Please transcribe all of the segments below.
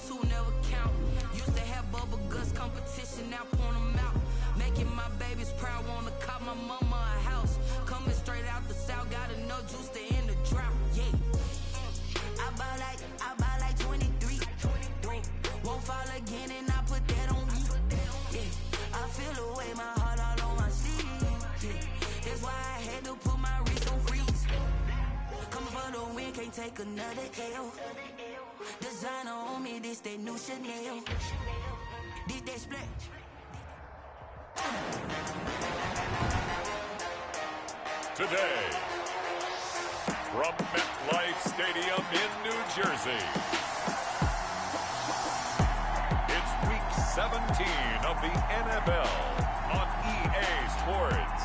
two never count. Used to have bubble guts competition, now point them out. Making my babies proud, wanna cop my mama a house. Coming straight out the south, got enough juice to end the drought. Yeah. I buy like 23. Won't fall again and I put that on me. Yeah. I feel the way, my heart all on my sleeve. Yeah. That's why I had to put my wrist on freeze. Coming for the win, can't take another L. Designer on me, this that new Chanel. This that splash. Today, from MetLife Stadium in New Jersey, it's Week 17 of the NFL on EA Sports.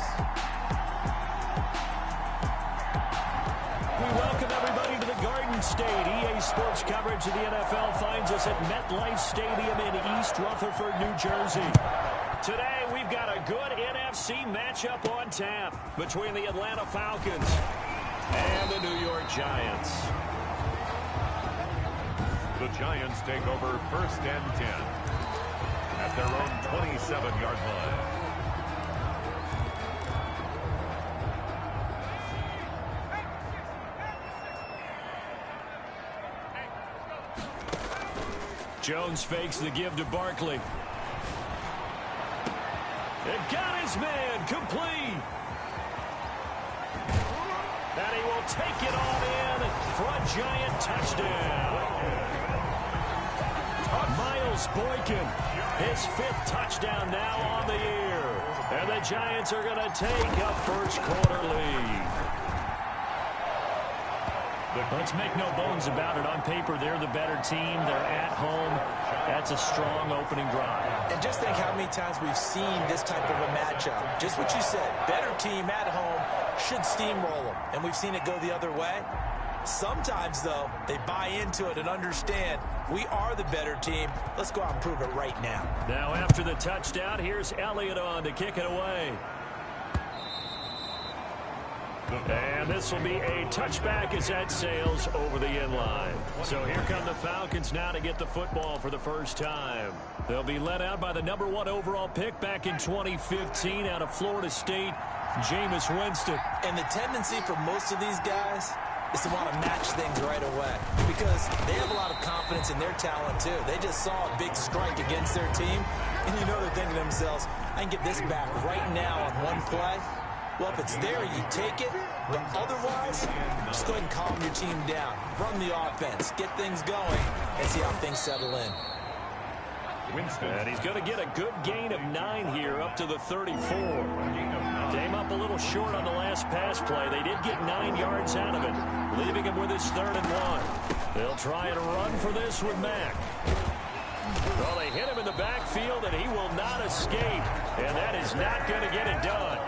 We welcome everybody to the Garden State. EA Sports coverage of the NFL finds us at MetLife Stadium in East Rutherford, New Jersey. Today, we've got a good NFC matchup on tap between the Atlanta Falcons and the New York Giants. The Giants take over 1st and 10 at their own 27-yard line. Jones fakes the give to Barkley. And got his man complete. And he will take it on in for a Giant touchdown. Miles Boykin, his 5th touchdown now on the year. And the Giants are going to take a first quarter lead. Let's make no bones about it. On paper, they're the better team. They're at home. That's a strong opening drive. And just think how many times we've seen this type of a matchup. Just what you said, better team at home should steamroll them. And we've seen it go the other way. Sometimes, though, they buy into it and understand we are the better team. Let's go out and prove it right now. Now, after the touchdown, here's Elliott on to kick it away. And this will be a touchback as that sails over the end line. So here come the Falcons now to get the football for the first time. They'll be led out by the #1 overall pick back in 2015 out of Florida State, Jameis Winston. And the tendency for most of these guys is to want to match things right away because they have a lot of confidence in their talent too. They just saw a big strike against their team, and you know they're thinking to themselves, I can get this back right now on one play. Well, if it's there, you take it. But otherwise, just go ahead and calm your team down. Run the offense. Get things going and see how things settle in. And he's going to get a good gain of 9 here up to the 34. Came up a little short on the last pass play. They did get 9 yards out of it, leaving him with his 3rd and 1. They'll try and run for this with Mack. Well, they hit him in the backfield, and he will not escape. And that is not going to get it done.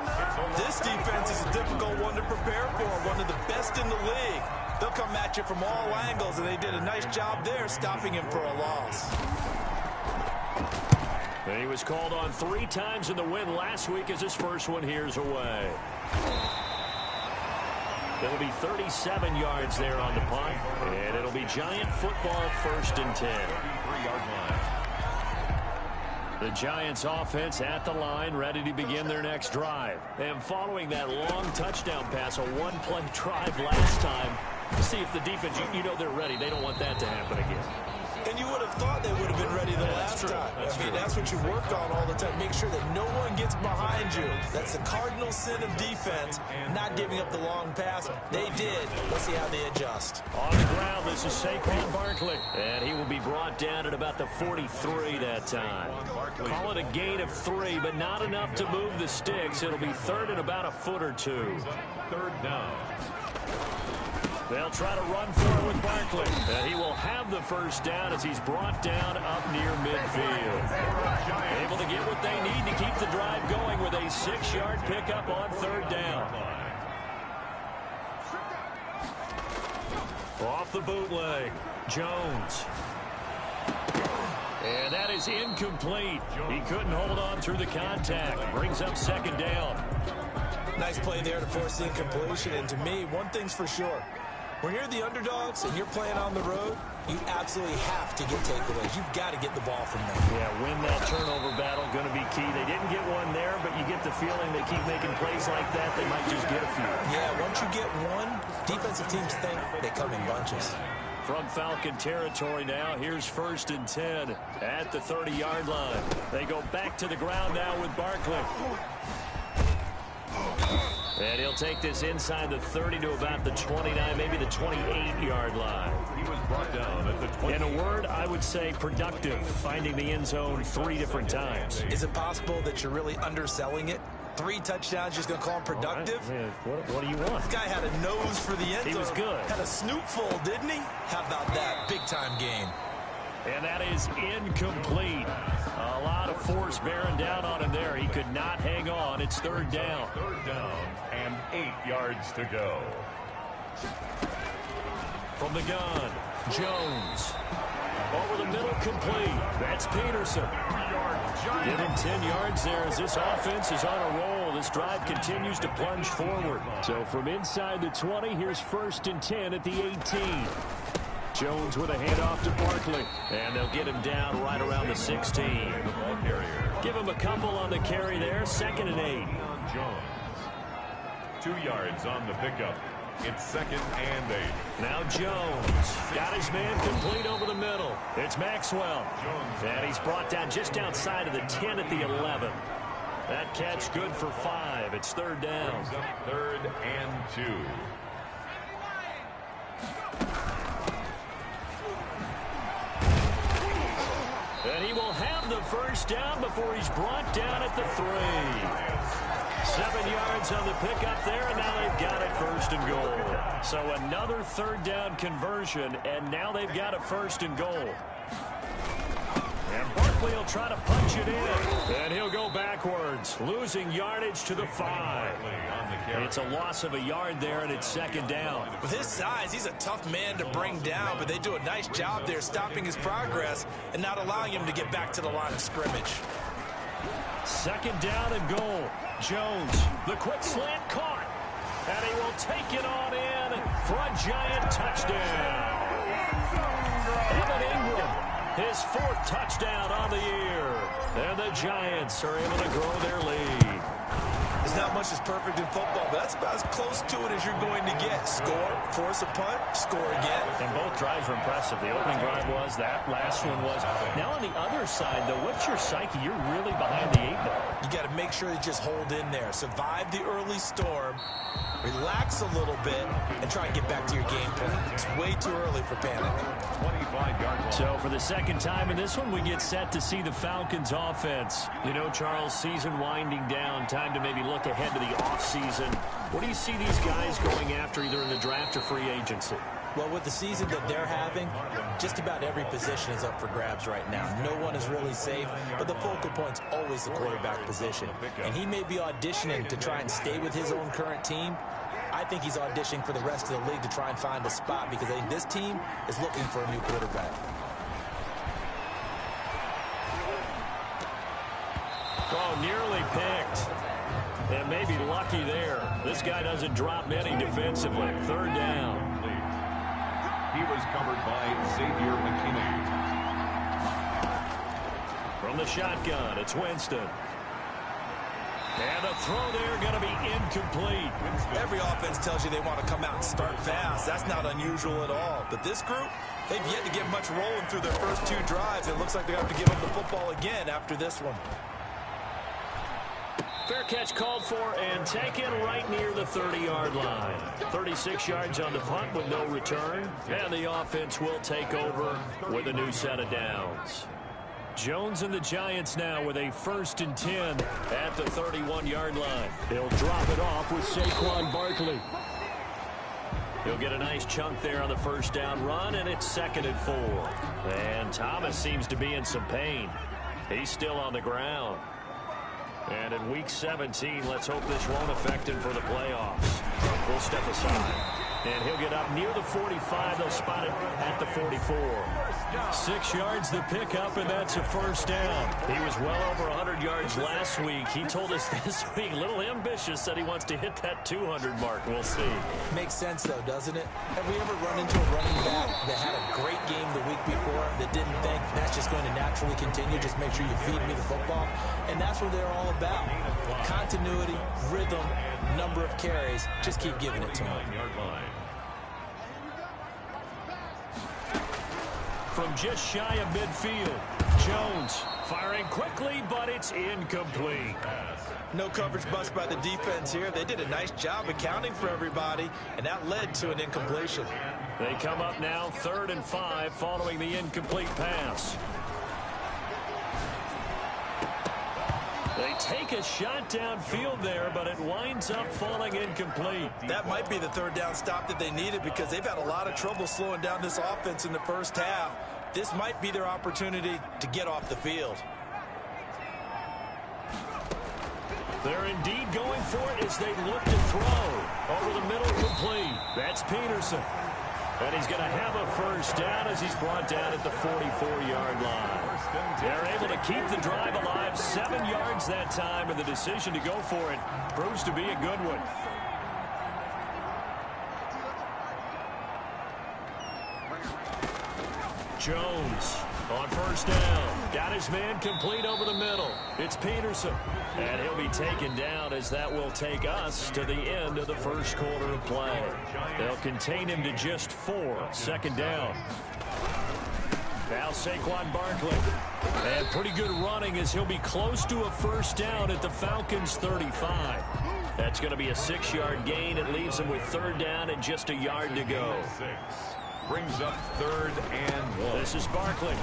This defense is a difficult one to prepare for, one of the best in the league. They'll come at you from all angles, and they did a nice job there stopping him for a loss. And he was called on 3 times in the win last week as his first one here's away. It'll be 37 yards there on the punt, and it'll be Giant football 1st and 10. The Giants offense at the line, ready to begin their next drive. And following that long touchdown pass, a one-play drive last time, see if the defense, you know they're ready. They don't want that to happen again. And you would have thought they would have been ready the last time. I mean, that's what you work on all the time. Make sure that no one gets behind you. That's the cardinal sin of defense, not giving up the long pass. They did. Let's see how they adjust. On the ground, this is Saquon Barkley. And he will be brought down at about the 43 that time. Call it a gain of 3, but not enough to move the sticks. It'll be 3rd and about a foot or 2. 3rd down. They'll try to run for it with Barkley. And he will have the first down as he's brought down up near midfield. Able to get what they need to keep the drive going with a 6-yard pickup on 3rd down. Off the bootleg, Jones. And that is incomplete. He couldn't hold on through the contact. Brings up 2nd down. Nice play there to force the incompletion. And to me, one thing's for sure. When you're the underdogs and you're playing on the road, you absolutely have to get takeaways. You've got to get the ball from them. Yeah, win that turnover battle, going to be key. They didn't get one there, but you get the feeling they keep making plays like that, they might just get a few. Yeah, once you get one, defensive teams think they come in bunches. From Falcon territory now, here's 1st and 10 at the 30-yard line. They go back to the ground now with Barkley. And he'll take this inside the 30 to about the 29, maybe the 28-yard line. He was brought down at the 20. In a word, I would say productive, finding the end zone 3 different times. Is it possible that you're really underselling it? 3 touchdowns, just going to call him productive? Right. What do you want? This guy had a nose for the end zone. He was good. Had a snootful, didn't he? How about that? Big-time gain. And that is incomplete. A lot of force bearing down on him there. He could not hang on. It's 3rd down. 3rd down and 8 yards to go. From the gun, Jones. Over the middle, complete. That's Peterson. Give him 10 yards there as this offense is on a roll. This drive continues to plunge forward. So from inside the 20, here's 1st and 10 at the 18. Jones with a handoff to Barkley. And they'll get him down right around the 16. Give him a couple on the carry there. 2nd and 8. Jones. 2 yards on the pickup. It's 2nd and 8. Now Jones got his man complete over the middle. It's Maxwell. And he's brought down just outside of the 10 at the 11. That catch good for 5. It's 3rd down. 3rd and 2. And he will have the 1st down before he's brought down at the 3. 7 yards on the pickup there, and now they've got it 1st and goal. So another 3rd down conversion, and now they've got a 1st and goal. And Barkley will try to punch it in, and he'll go backwards, losing yardage to the 5. It's a loss of a yard there, and it's 2nd down. With his size, he's a tough man to bring down, but they do a nice job there stopping his progress and not allowing him to get back to the line of scrimmage. 2nd down and goal. Jones, the quick slant caught, and he will take it on in for a giant touchdown. Evan Ingram, his 4th touchdown on the year, and the Giants are able to grow their lead. There's not much that's perfect in football, but that's about as close to it as you're going to get. Score, force a punt, score again. And both drives were impressive. The opening drive was, that last one was. Now on the other side, though, what's your psyche? You're really behind the 8 ball. You got to make sure you just hold in there. Survive the early storm, relax a little bit, and try and get back to your game plan. It's way too early for panic. 25-yard line. So for the 2nd time in this one, we get set to see the Falcons offense. You know, Charles, season winding down, time to maybe look ahead to the offseason. What do you see these guys going after either in the draft or free agency? Well, with the season that they're having, just about every position is up for grabs right now. No one is really safe, but the focal point's always the quarterback position. And he may be auditioning to try and stay with his own current team. I think he's auditioning for the rest of the league to try and find a spot because I think this team is looking for a new quarterback. Oh, nearly picked. And maybe lucky there. This guy doesn't drop many defensively. 3rd down. He was covered by Xavier McKinney. From the shotgun, it's Winston. And the throw there going to be incomplete. Every offense tells you they want to come out and start fast. That's not unusual at all. But this group, they've yet to get much rolling through their first 2 drives. It looks like they have to give up the football again after this one. Fair catch called for and taken right near the 30-yard line. 36 yards on the punt with no return. And the offense will take over with a new set of downs. Jones and the Giants now with a 1st and 10 at the 31-yard line. He'll drop it off with Saquon Barkley. He'll get a nice chunk there on the 1st down run, and it's 2nd and 4. And Thomas seems to be in some pain. He's still on the ground. And in Week 17, let's hope this won't affect him for the playoffs. We'll step aside. And he'll get up near the 45. They'll spot it at the 44. 6 yards the pickup, and that's a first down. He was well over 100 yards last week. He told us this week, a little ambitious, said he wants to hit that 200 mark. We'll see. Makes sense, though, doesn't it? Have we ever run into a running back that had a great game the week before that didn't think that's just going to naturally continue? Just make sure you feed me the football. And that's what they're all about. Continuity, rhythm, number of carries. Just keep giving it to him. From just shy of midfield, Jones firing quickly, but it's incomplete. No coverage bust by the defense here. They did a nice job accounting for everybody, and that led to an incompletion. They come up now 3rd and 5 following the incomplete pass. They take a shot downfield there, but it winds up falling incomplete. That might be the 3rd down stop that they needed because they've had a lot of trouble slowing down this offense in the first half. This might be their opportunity to get off the field. They're indeed going for it as they look to throw. Over the middle, complete. That's Peterson. And he's going to have a first down as he's brought down at the 44-yard line. They're able to keep the drive alive, 7 yards that time, and the decision to go for it proves to be a good one. Jones on first down. Got his man complete over the middle. It's Peterson. And he'll be taken down as that will take us to the end of the first quarter of play. They'll contain him to just 4. 2nd down. Now Saquon Barkley. And pretty good running as he'll be close to a first down at the Falcons' 35. That's going to be a 6-yard gain. It leaves him with 3rd down and just a yard to go. Brings up 3rd and 1. This is Barkley.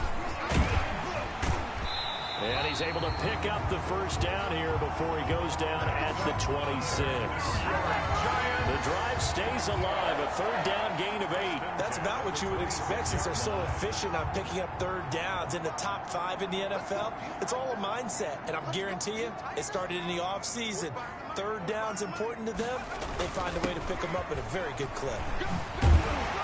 And he's able to pick up the first down here before he goes down at the 26. The drive stays alive, a 3rd down gain of 8. That's about what you would expect since they're so efficient on picking up 3rd downs in the top 5 in the NFL. It's all a mindset, and I'm guarantee you it started in the offseason. 3rd down's important to them. They find a way to pick them up at a very good clip.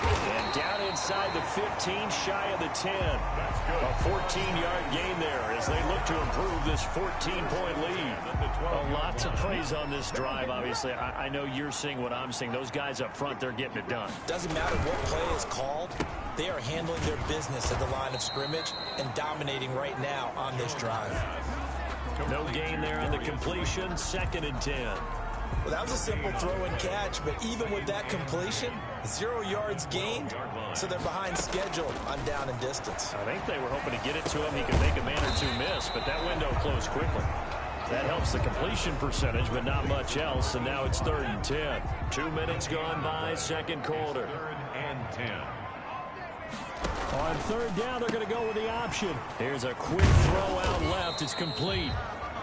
And down inside the 15, shy of the 10. A 14-yard gain there as they look to improve this 14-point lead. A lot to praise on this drive, obviously. I know you're seeing what I'm seeing. Those guys up front, they're getting it done. Doesn't matter what play is called. They are handling their business at the line of scrimmage and dominating right now on this drive. No gain there on the completion. 2nd and 10. Well, that was a simple throw and catch, but even with that completion, 0 yards gained, so they're behind schedule on down and distance. I think they were hoping to get it to him. He could make a man or two miss, but that window closed quickly. That helps the completion percentage, but not much else, and now it's 3rd and 10. 2 minutes gone by, 2nd quarter. 3rd and 10. On 3rd down, they're going to go with the option. Here's a quick throw out left. It's complete.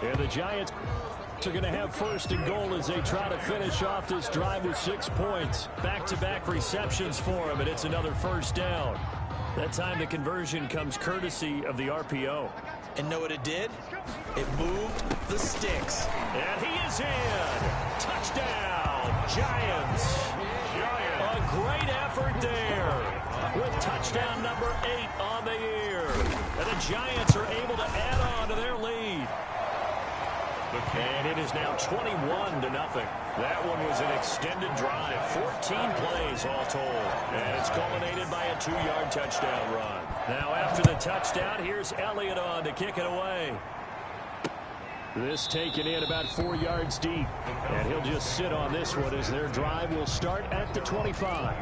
And the Giants are going to have 1st and goal as they try to finish off this drive with 6 points. Back-to-back receptions for him, and it's another first down. That time the conversion comes courtesy of the RPO. And know what it did? It moved the sticks. And he is in. Touchdown, Giants. A great effort there with touchdown number 8 on the year. And the Giants are able to add on to their lead. And it is now 21-0. That one was an extended drive. 14 plays all told. And it's culminated by a 2-yard touchdown run. Now after the touchdown, here's Elliott on to kick it away. This taken in about 4 yards deep. And he'll just sit on this one as their drive will start at the 25.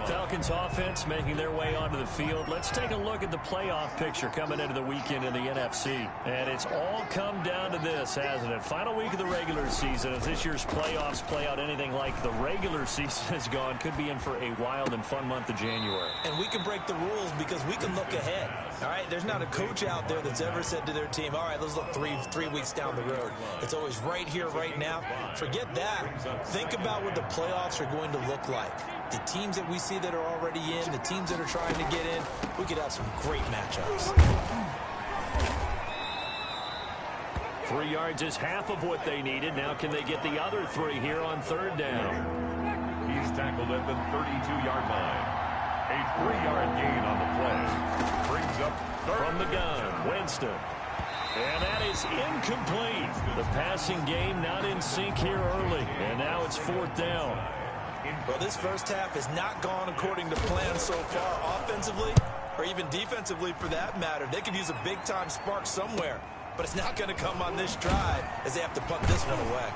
Falcons offense making their way onto the field. Let's take a look at the playoff picture coming into the weekend in the NFC. And it's all come down to this, hasn't it? Final week of the regular season. If this year's playoffs play out anything like the regular season has gone, could be in for a wild and fun month of January. And we can break the rules because we can look ahead. All right, there's not a coach out there that's ever said to their team, all right, let's look three weeks down the road. It's always right here, right now. Forget that. Think about what the playoffs are going to look like. The teams that we see that are already in, the teams that are trying to get in, we could have some great matchups. 3 yards is half of what they needed. Now can they get the other 3 here on 3rd down? He's tackled at the 32-yard line. A 3-yard gain on the play. Brings up third. From the gun, Winston. And that is incomplete. The passing game not in sync here early. And now it's 4th down. Well, this first half has not gone according to plan so far offensively, or even defensively for that matter. They could use a big-time spark somewhere, but it's not going to come on this drive as they have to punt this one away.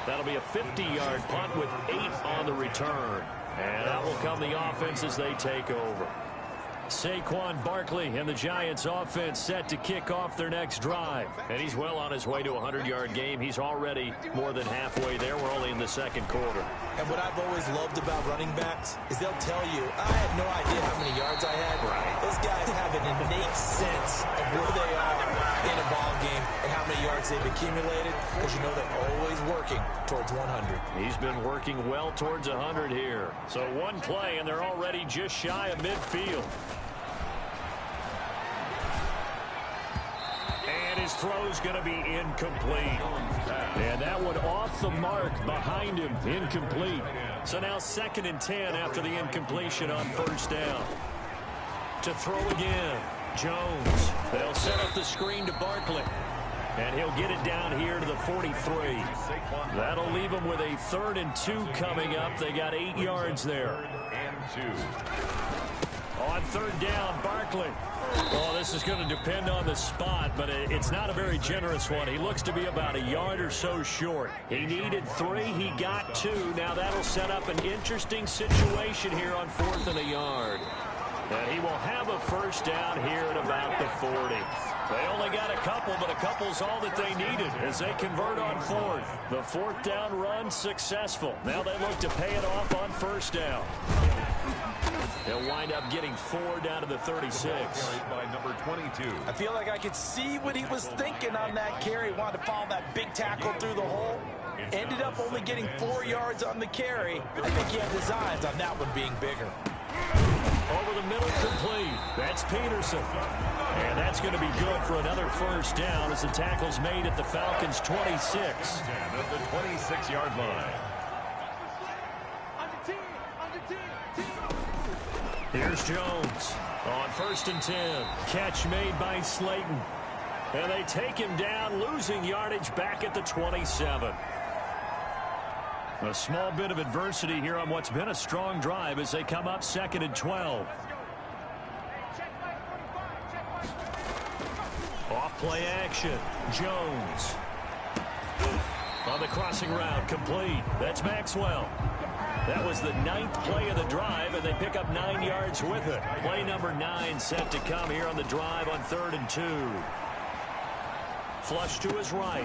That'll be a 50-yard punt with 8 on the return. And out will come the offense as they take over. Saquon Barkley and the Giants offense set to kick off their next drive. And he's well on his way to a 100-yard game. He's already more than halfway there. We're only in the second quarter. And what I've always loved about running backs is they'll tell you, I had no idea how many yards I had. Right. Those guys have an innate sense of where they are in a ball game and how many yards they've accumulated, because you know they're always working towards 100. He's been working well towards 100 here. So one play, and they're already just shy of midfield. And his throw's going to be incomplete. And that one off the mark behind him, incomplete. So now 2nd and 10 after the incompletion on 1st down. To throw again, Jones. They'll set up the screen to Barkley. And he'll get it down here to the 43. That'll leave him with a 3rd and 2 coming up. They got 8 yards there. And 2. On 3rd down, Barkley. Well, this is going to depend on the spot, but it's not a very generous one. He looks to be about a yard or so short. He needed 3. He got 2. Now that'll set up an interesting situation here on 4th and a yard. And he will have a 1st down here at about the 40. They only got a couple, but a couple's all that they needed as they convert on 4th. The 4th down run successful. Now they look to pay it off on 1st down. They'll wind up getting 4 down to the 36. By number 22. I feel like I could see what he was thinking on that carry. Wanted to follow that big tackle through the hole. Ended up only getting 4 yards on the carry. I think he had his eyes on that one being bigger. Over the middle, complete. That's Peterson. And that's going to be good for another 1st down as the tackle's made at the Falcons' 26. At the 26-yard line. Here's Jones on 1st and 10. Catch made by Slayton. And they take him down, losing yardage back at the 27. A small bit of adversity here on what's been a strong drive as they come up 2nd and 12. Off play action. Jones. On the crossing route, complete. That's Maxwell. That was the 9th play of the drive, and they pick up 9 yards with it. Play number 9 set to come here on the drive on 3rd and 2. Flush to his right.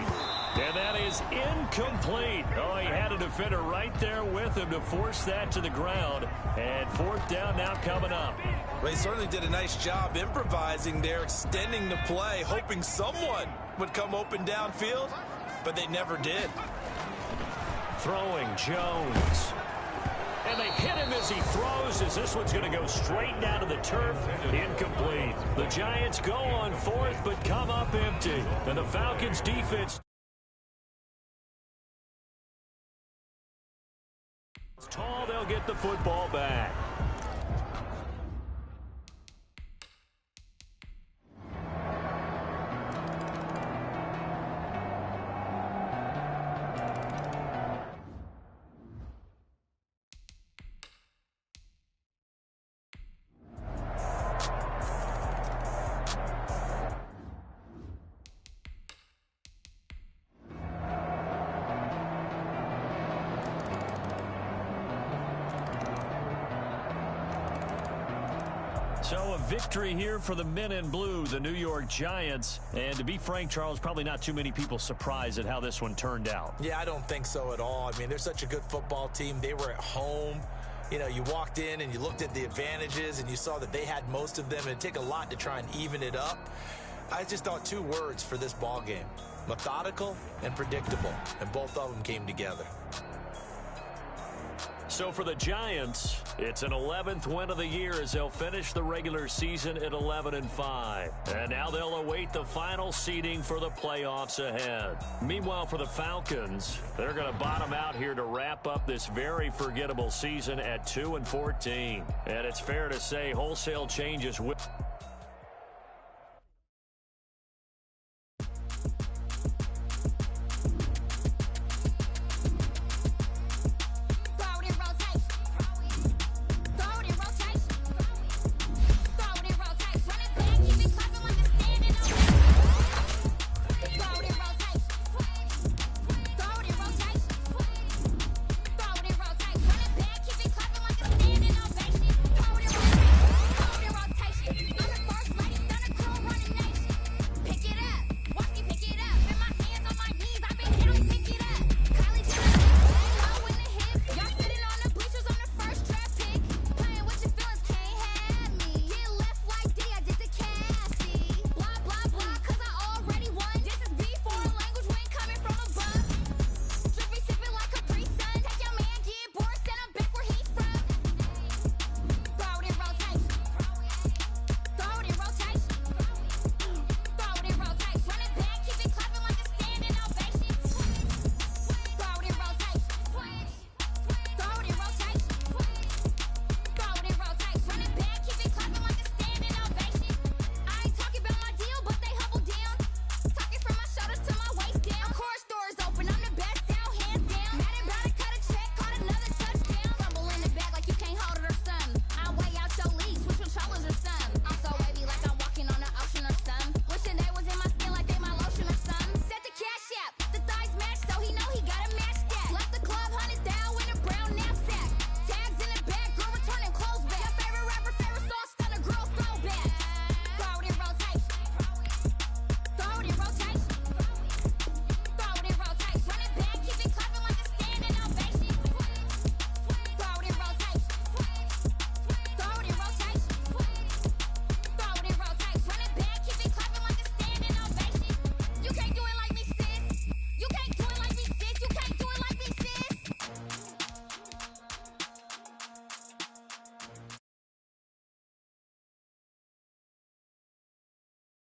And that is incomplete. Oh, he had a defender right there with him to force that to the ground. And 4th down now coming up. Well, he certainly did a nice job improvising there, extending the play, hoping someone would come open downfield, but they never did. Throwing Jones. And they hit him as he throws, as this one's going to go straight down to the turf. Incomplete. The Giants go on 4th, but come up empty. And the Falcons defense is tall. They'll get the football back. So a victory here for the men in blue, the New York Giants. And to be frank, Charles, probably not too many people surprised at how this one turned out. Yeah, I don't think so at all. I mean, they're such a good football team. They were at home. You know, you walked in and you looked at the advantages and you saw that they had most of them. And it'd take a lot to try and even it up. I just thought 2 words for this ball game: methodical and predictable. And both of them came together. So for the Giants, it's an 11th win of the year as they'll finish the regular season at 11-5. And now they'll await the final seeding for the playoffs ahead. Meanwhile, for the Falcons, they're going to bottom out here to wrap up this very forgettable season at 2-14. And it's fair to say wholesale changes will...